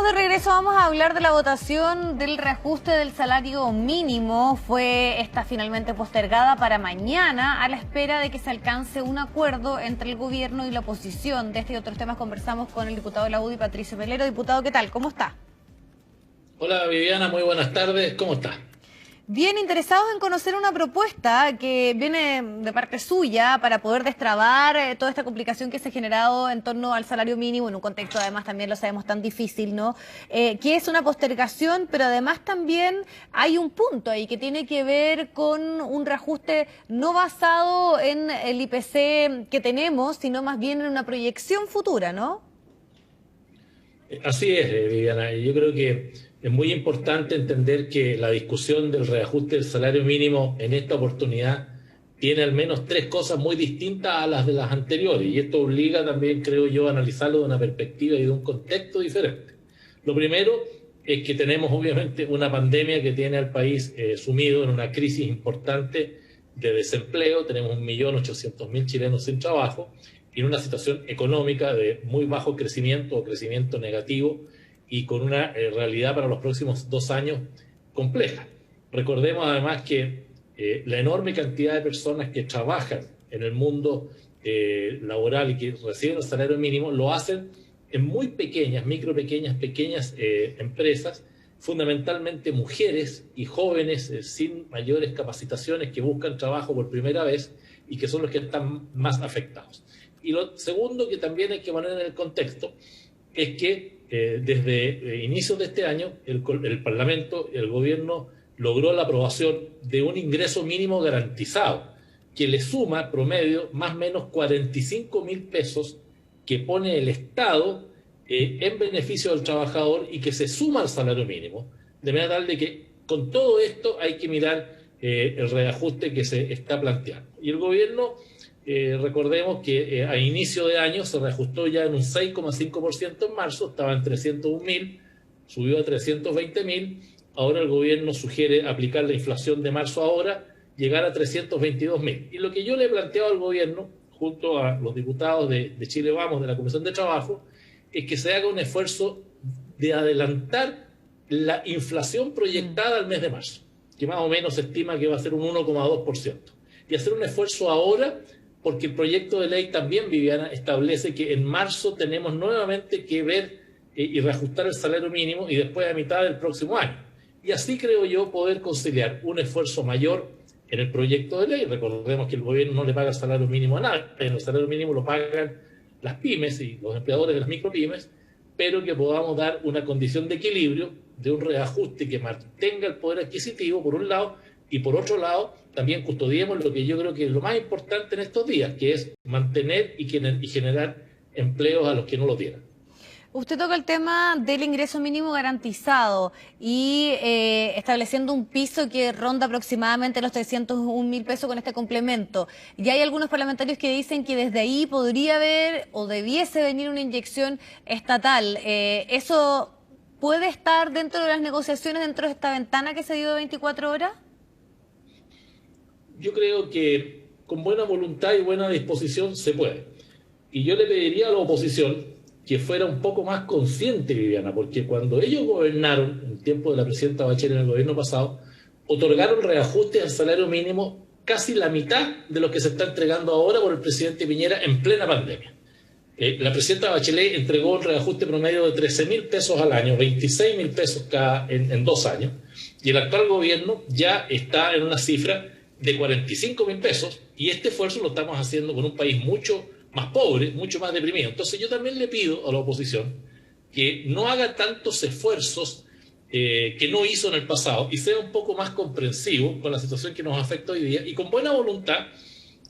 de regreso, vamos a hablar de la votación del reajuste del salario mínimo. Esta finalmente postergada para mañana a la espera de que se alcance un acuerdo entre el gobierno y la oposición. De este y otros temas conversamos con el diputado de la UDI, Patricio Melero. Diputado, ¿qué tal? ¿Cómo está? Hola Viviana, muy buenas tardes. ¿Cómo está? Bien, interesados en conocer una propuesta que viene de parte suya para poder destrabar toda esta complicación que se ha generado en torno al salario mínimo, en un contexto además también lo sabemos tan difícil, ¿no? Que es una postergación, pero además también hay un punto ahí que tiene que ver con un reajuste no basado en el IPC que tenemos, sino más bien en una proyección futura, ¿no? Así es, Viviana. Yo creo que es muy importante entender que la discusión del reajuste del salario mínimo en esta oportunidad tiene al menos tres cosas muy distintas a las de las anteriores, y esto obliga también, creo yo, a analizarlo de una perspectiva y de un contexto diferente. Lo primero es que tenemos obviamente una pandemia que tiene al país sumido en una crisis importante de desempleo. Tenemos 1.800.000 chilenos sin trabajo y en una situación económica de muy bajo crecimiento o crecimiento negativo, y con una realidad para los próximos 2 años compleja. Recordemos además que la enorme cantidad de personas que trabajan en el mundo laboral y que reciben el salario mínimo lo hacen en muy pequeñas, pequeñas empresas, fundamentalmente mujeres y jóvenes sin mayores capacitaciones que buscan trabajo por primera vez y que son los que están más afectados. Y lo segundo que también hay que poner en el contexto es que desde inicios de este año el Parlamento, el gobierno logró la aprobación de un ingreso mínimo garantizado que le suma promedio más o menos 45.000 pesos que pone el Estado en beneficio del trabajador y que se suma al salario mínimo, de manera tal de que con todo esto hay que mirar el reajuste que se está planteando. Y el gobierno, recordemos que a inicio de año se reajustó ya en un 6,5% en marzo, estaba en 301.000, subió a 320.000, ahora el gobierno sugiere aplicar la inflación de marzo ahora, llegar a 322.000. Y lo que yo le he planteado al gobierno, junto a los diputados de Chile Vamos, de la Comisión de Trabajo, es que se haga un esfuerzo de adelantar la inflación proyectada al mes de marzo, que más o menos se estima que va a ser un 1,2%. Y hacer un esfuerzo ahora, porque el proyecto de ley también, Viviana, establece que en marzo tenemos nuevamente que ver y reajustar el salario mínimo y después a mitad del próximo año. Y así creo yo poder conciliar un esfuerzo mayor en el proyecto de ley. Recordemos que el gobierno no le paga el salario mínimo a nadie, el salario mínimo lo pagan las pymes y los empleadores de las micropymes, pero que podamos dar una condición de equilibrio, de un reajuste que mantenga el poder adquisitivo, por un lado, y por otro lado, también custodiemos lo que yo creo que es lo más importante en estos días, que es mantener y generar empleos a los que no lo tienen. Usted toca el tema del ingreso mínimo garantizado y estableciendo un piso que ronda aproximadamente los 301.000 pesos con este complemento. Y hay algunos parlamentarios que dicen que desde ahí podría haber o debiese venir una inyección estatal. ¿Eso puede estar dentro de las negociaciones, dentro de esta ventana que se dio de 24 horas? Yo creo que con buena voluntad y buena disposición se puede. Y yo le pediría a la oposición que fuera un poco más consciente, Viviana, porque cuando ellos gobernaron, en el tiempo de la presidenta Bachelet en el gobierno pasado, otorgaron reajustes al salario mínimo casi la mitad de lo que se está entregando ahora por el presidente Piñera en plena pandemia. La presidenta Bachelet entregó un reajuste promedio de 13.000 pesos al año, 26.000 pesos en 2 años, y el actual gobierno ya está en una cifra de 45.000 pesos, y este esfuerzo lo estamos haciendo con un país mucho más pobre, mucho más deprimido. Entonces yo también le pido a la oposición que no haga tantos esfuerzos que no hizo en el pasado y sea un poco más comprensivo con la situación que nos afecta hoy día, y con buena voluntad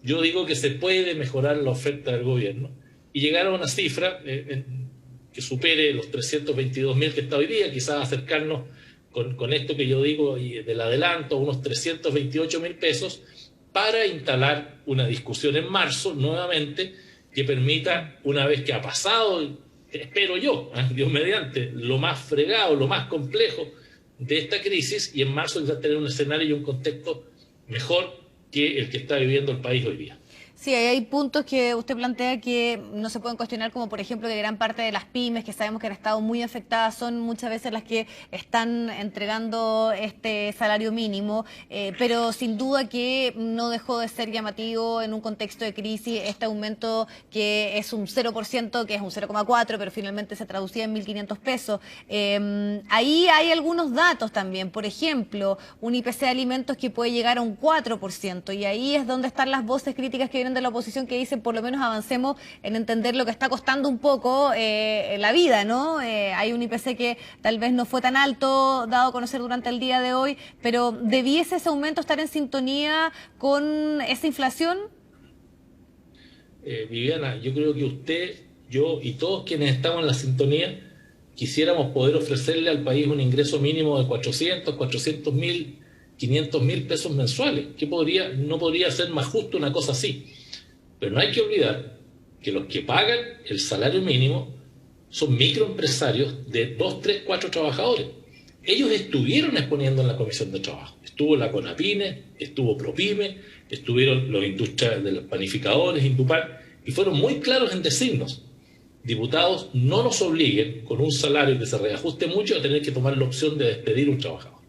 yo digo que se puede mejorar la oferta del gobierno y llegar a una cifra que supere los 322.000 que está hoy día, quizás acercarnos con esto que yo digo y del adelanto a unos 328.000 pesos para instalar una discusión en marzo nuevamente que permita, una vez que ha pasado, espero yo, Dios mediante, lo más fregado, lo más complejo de esta crisis, y en marzo quizás tener un escenario y un contexto mejor que el que está viviendo el país hoy día. Sí, hay puntos que usted plantea que no se pueden cuestionar, como por ejemplo que gran parte de las pymes, que sabemos que han estado muy afectadas, son muchas veces las que están entregando este salario mínimo, pero sin duda que no dejó de ser llamativo en un contexto de crisis este aumento que es un 0%, que es un 0,4%, pero finalmente se traducía en 1.500 pesos. Ahí hay algunos datos también, por ejemplo, un IPC de alimentos que puede llegar a un 4%, y ahí es donde están las voces críticas que vienen de la oposición que dicen por lo menos avancemos en entender lo que está costando un poco la vida, ¿no? Hay un IPC que tal vez no fue tan alto, dado a conocer durante el día de hoy, pero ¿debiese ese aumento estar en sintonía con esa inflación? Viviana, yo creo que usted, yo y todos quienes estamos en la sintonía quisiéramos poder ofrecerle al país un ingreso mínimo de 400.000, 500.000 pesos mensuales. No podría ser más justo una cosa así. Pero no hay que olvidar que los que pagan el salario mínimo son microempresarios de 2, 3, 4 trabajadores. Ellos estuvieron exponiendo en la Comisión de Trabajo. Estuvo la CONAPYME, estuvo ProPyme, estuvieron los industrias de los panificadores, Indupar, y fueron muy claros en decirnos: diputados, no nos obliguen con un salario que se reajuste mucho a tener que tomar la opción de despedir a un trabajador.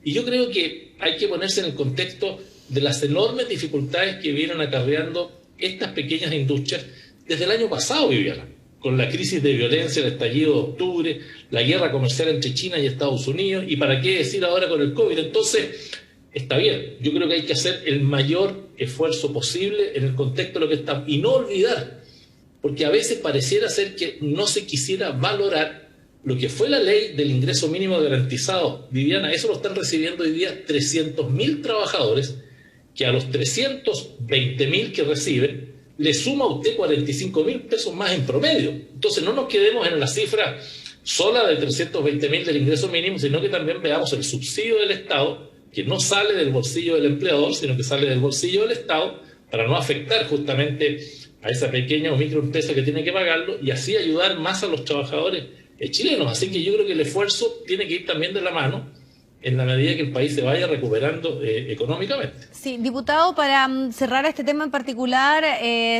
Y yo creo que hay que ponerse en el contexto de las enormes dificultades que vienen acarreando estas pequeñas industrias desde el año pasado, Viviana, con la crisis de violencia, el estallido de octubre, la guerra comercial entre China y Estados Unidos, y para qué decir ahora con el COVID. Entonces, está bien, yo creo que hay que hacer el mayor esfuerzo posible en el contexto de lo que está, y no olvidar, porque a veces pareciera ser que no se quisiera valorar lo que fue la ley del ingreso mínimo garantizado. Viviana, eso lo están recibiendo hoy día 300.000 trabajadores, que a los 320.000 que reciben le suma a usted 45.000 pesos más en promedio. Entonces no nos quedemos en la cifra sola de 320.000 del ingreso mínimo, sino que también veamos el subsidio del Estado, que no sale del bolsillo del empleador, sino que sale del bolsillo del Estado, para no afectar justamente a esa pequeña o microempresa que tiene que pagarlo, y así ayudar más a los trabajadores chilenos. Así que yo creo que el esfuerzo tiene que ir también de la mano en la medida que el país se vaya recuperando económicamente. Sí, diputado, para cerrar este tema en particular,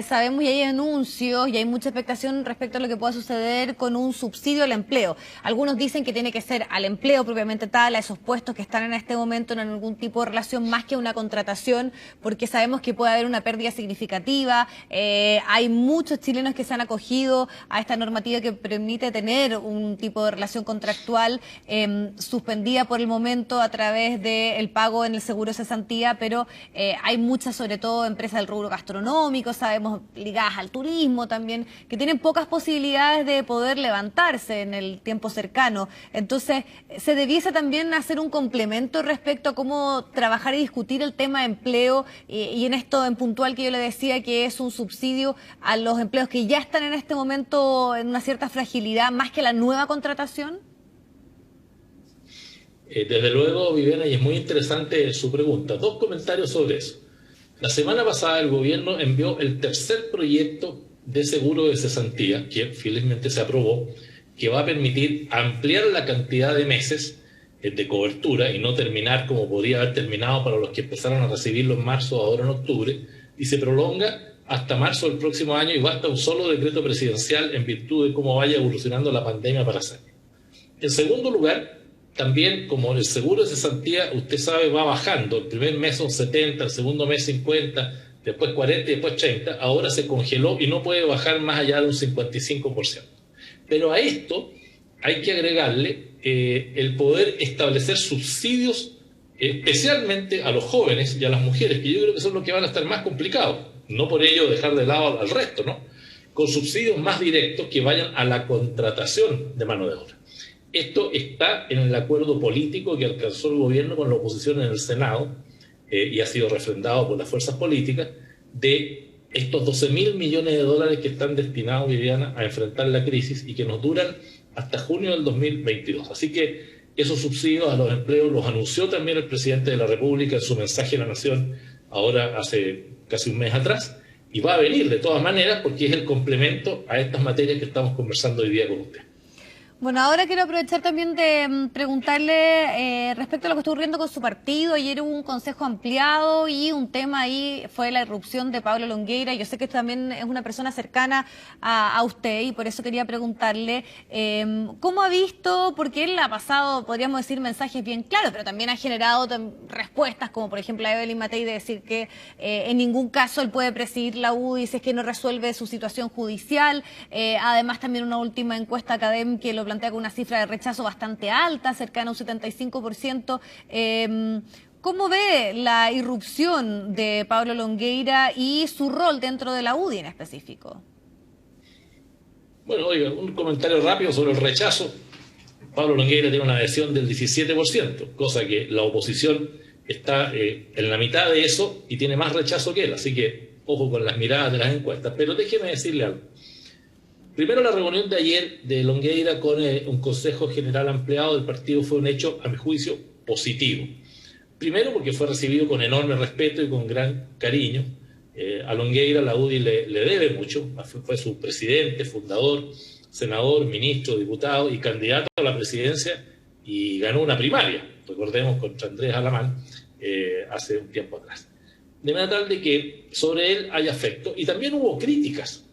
sabemos y hay anuncios y hay mucha expectación respecto a lo que pueda suceder con un subsidio al empleo. Algunos dicen que tiene que ser al empleo propiamente tal, a esos puestos que están en este momento en algún tipo de relación, más que una contratación, porque sabemos que puede haber una pérdida significativa. Hay muchos chilenos que se han acogido a esta normativa que permite tener un tipo de relación contractual suspendida por el momento a través del pago en el seguro de cesantía, pero hay muchas, sobre todo empresas del rubro gastronómico, sabemos, ligadas al turismo también, que tienen pocas posibilidades de poder levantarse en el tiempo cercano. Entonces, se debiese también hacer un complemento respecto a cómo trabajar y discutir el tema de empleo, y en esto en puntual que yo le decía, que es un subsidio a los empleos que ya están en este momento en una cierta fragilidad, más que la nueva contratación. Desde luego, Viviana, y es muy interesante su pregunta. 2 comentarios sobre eso. La semana pasada el gobierno envió el tercer proyecto de seguro de cesantía, que felizmente se aprobó, que va a permitir ampliar la cantidad de meses de cobertura y no terminar como podría haber terminado para los que empezaron a recibirlo en marzo, ahora en octubre, y se prolonga hasta marzo del próximo año, y basta un solo decreto presidencial en virtud de cómo vaya evolucionando la pandemia para hacerlo. En segundo lugar, también, como el seguro de cesantía, usted sabe, va bajando. El primer mes son 70, el segundo mes 50, después 40 y después 30. Ahora se congeló y no puede bajar más allá de un 55%. Pero a esto hay que agregarle el poder establecer subsidios, especialmente a los jóvenes y a las mujeres, que yo creo que son los que van a estar más complicados. No por ello dejar de lado al resto, ¿no? Con subsidios más directos que vayan a la contratación de mano de obra. Esto está en el acuerdo político que alcanzó el gobierno con la oposición en el Senado y ha sido refrendado por las fuerzas políticas, de estos 12.000 millones de dólares que están destinados, Viviana, a enfrentar la crisis y que nos duran hasta junio del 2022. Así que esos subsidios a los empleos los anunció también el presidente de la República en su mensaje a la Nación ahora hace casi un mes atrás, y va a venir de todas maneras porque es el complemento a estas materias que estamos conversando hoy día con usted. Bueno, ahora quiero aprovechar también de preguntarle respecto a lo que está ocurriendo con su partido. Ayer hubo un consejo ampliado y un tema ahí fue la irrupción de Pablo Longueira. Yo sé que también es una persona cercana a usted y por eso quería preguntarle cómo ha visto, porque él ha pasado, podríamos decir, mensajes bien claros, pero también ha generado respuestas, como por ejemplo a Evelyn Matei de decir que en ningún caso él puede presidir la UDI si es que no resuelve su situación judicial. Además, también una última encuesta académica que lo plantea con una cifra de rechazo bastante alta, cercana a un 75%. ¿Cómo ve la irrupción de Pablo Longueira y su rol dentro de la UDI en específico? Bueno, oiga, un comentario rápido sobre el rechazo. Pablo Longueira tiene una adhesión del 17%, cosa que la oposición está en la mitad de eso y tiene más rechazo que él. Así que ojo con las miradas de las encuestas. Pero déjeme decirle algo. Primero, la reunión de ayer de Longueira con un Consejo General ampliado del partido fue un hecho, a mi juicio, positivo. Primero, porque fue recibido con enorme respeto y con gran cariño. A Longueira la UDI le debe mucho. Fue su presidente, fundador, senador, ministro, diputado y candidato a la presidencia y ganó una primaria, recordemos, contra Andrés Alamán hace un tiempo atrás. De manera tal de que sobre él hay afecto y también hubo críticas.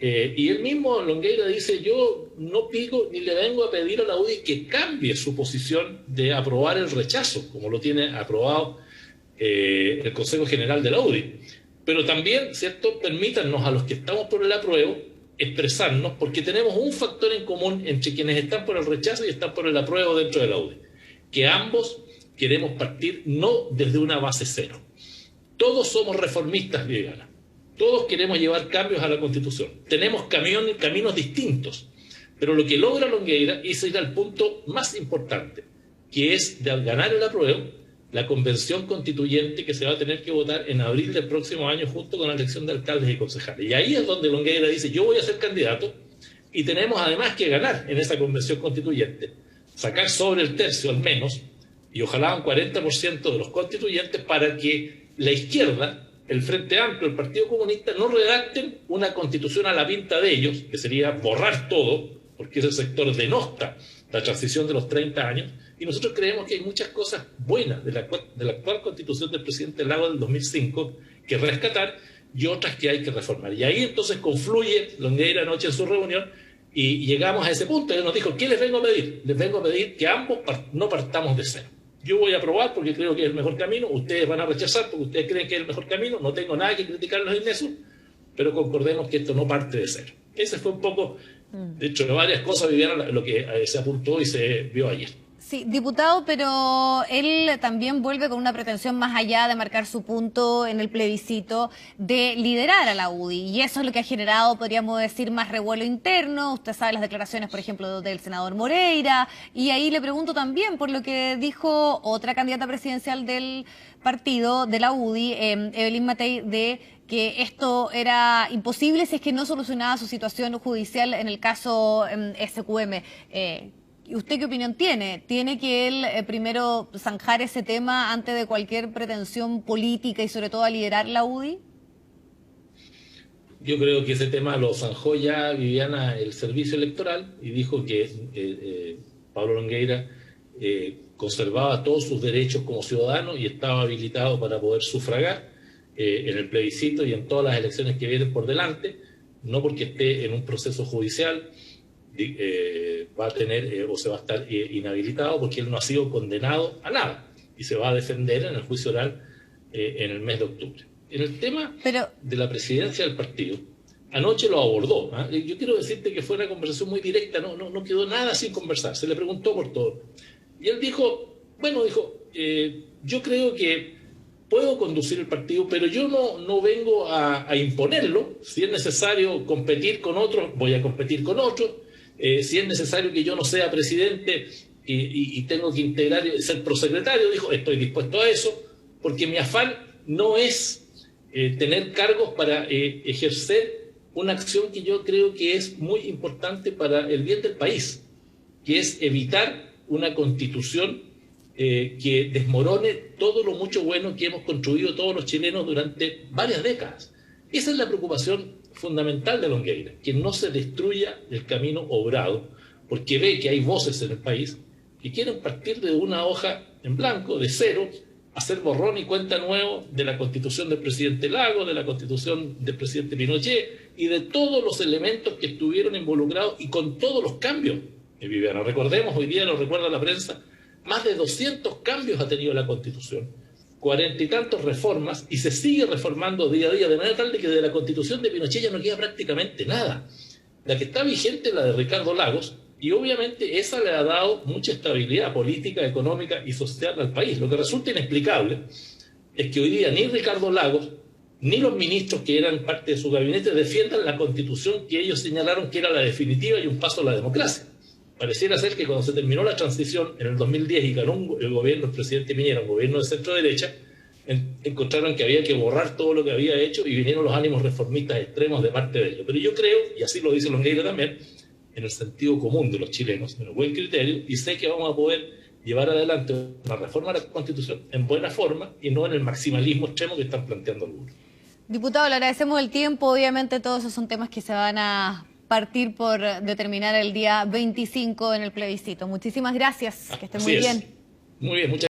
Y él mismo, Longueira, dice: yo no pido ni le vengo a pedir a la UDI que cambie su posición de aprobar el rechazo, como lo tiene aprobado el Consejo General de la UDI. Pero también, ¿cierto?, permítanos a los que estamos por el apruebo expresarnos, porque tenemos un factor en común entre quienes están por el rechazo y están por el apruebo dentro de la UDI, que ambos queremos partir no desde una base cero. Todos somos reformistas, Viviana. Todos queremos llevar cambios a la Constitución. Tenemos caminos distintos, pero lo que logra Longueira es ir al punto más importante, que es de ganar el apruebo, la convención constituyente que se va a tener que votar en abril del próximo año junto con la elección de alcaldes y concejales. Y ahí es donde Longueira dice: yo voy a ser candidato y tenemos además que ganar en esa convención constituyente, sacar sobre el tercio al menos, y ojalá un 40% de los constituyentes, para que la izquierda, el Frente Amplio, el Partido Comunista, no redacten una constitución a la pinta de ellos, que sería borrar todo, porque ese sector denosta la transición de los 30 años, y nosotros creemos que hay muchas cosas buenas de la actual constitución del presidente Lagos del 2005 que rescatar y otras que hay que reformar. Y ahí entonces confluye Longueira anoche en su reunión y llegamos a ese punto. Él nos dijo: ¿qué les vengo a pedir? Les vengo a pedir que ambos no partamos de cero. Yo voy a aprobar porque creo que es el mejor camino, ustedes van a rechazar porque ustedes creen que es el mejor camino, no tengo nada que criticarlos en eso, pero concordemos que esto no parte de cero. Ese fue un poco, de hecho, de varias cosas, Viviana, lo que se apuntó y se vio ayer. Sí, diputado, pero él también vuelve con una pretensión más allá de marcar su punto en el plebiscito, de liderar a la UDI. Y eso es lo que ha generado, podríamos decir, más revuelo interno. Usted sabe las declaraciones, por ejemplo, del senador Moreira. Y ahí le pregunto también por lo que dijo otra candidata presidencial del partido, de la UDI, Evelyn Matei, de que esto era imposible si es que no solucionaba su situación judicial en el caso SQM. ¿Usted qué opinión tiene? ¿Tiene que él primero zanjar ese tema antes de cualquier pretensión política y sobre todo a liderar la UDI? Yo creo que ese tema lo zanjó ya, Viviana, el servicio electoral, y dijo que Pablo Longueira conservaba todos sus derechos como ciudadano y estaba habilitado para poder sufragar en el plebiscito y en todas las elecciones que vienen por delante, no porque esté en un proceso judicial va a tener o se va a estar inhabilitado, porque él no ha sido condenado a nada y se va a defender en el juicio oral en el mes de octubre. En el tema de la presidencia del partido, anoche lo abordó. Yo quiero decirte que fue una conversación muy directa, no quedó nada sin conversar, se le preguntó por todo. Y él dijo, yo creo que puedo conducir el partido, pero yo no vengo a imponerlo. Si es necesario competir con otros, voy a competir con otros. Si es necesario que yo no sea presidente y tengo que integrar y ser prosecretario, dijo, estoy dispuesto a eso, porque mi afán no es tener cargos para ejercer una acción que yo creo que es muy importante para el bien del país, que es evitar una constitución que desmorone todo lo mucho bueno que hemos construido todos los chilenos durante varias décadas. Esa es la preocupación fundamental de Longueira, que no se destruya el camino obrado, porque ve que hay voces en el país que quieren partir de una hoja en blanco, de cero, hacer borrón y cuenta nuevo de la constitución del presidente Lagos, de la constitución del presidente Pinochet y de todos los elementos que estuvieron involucrados y con todos los cambios que vivieron. Recordemos, hoy día lo recuerda la prensa, más de 200 cambios ha tenido la constitución, 40 y tantos reformas, y se sigue reformando día a día, de manera tal de que de la constitución de Pinochet ya no queda prácticamente nada. La que está vigente es la de Ricardo Lagos, y obviamente esa le ha dado mucha estabilidad política, económica y social al país. Lo que resulta inexplicable es que hoy día ni Ricardo Lagos ni los ministros que eran parte de su gabinete defiendan la constitución que ellos señalaron que era la definitiva y un paso a la democracia. Pareciera ser que cuando se terminó la transición en el 2010 y ganó el gobierno del presidente Piñera, un gobierno de centro-derecha, encontraron que había que borrar todo lo que había hecho y vinieron los ánimos reformistas extremos de parte de ellos. Pero yo creo, y así lo dicen los negros también, en el sentido común de los chilenos, en el buen criterio, y sé que vamos a poder llevar adelante una reforma a la Constitución en buena forma y no en el maximalismo extremo que están planteando algunos. Diputado, le agradecemos el tiempo. Obviamente todos esos son temas que se van a partir por determinar el día 25 en el plebiscito. Muchísimas gracias. Que esté muy bien. Muy bien, muchas gracias.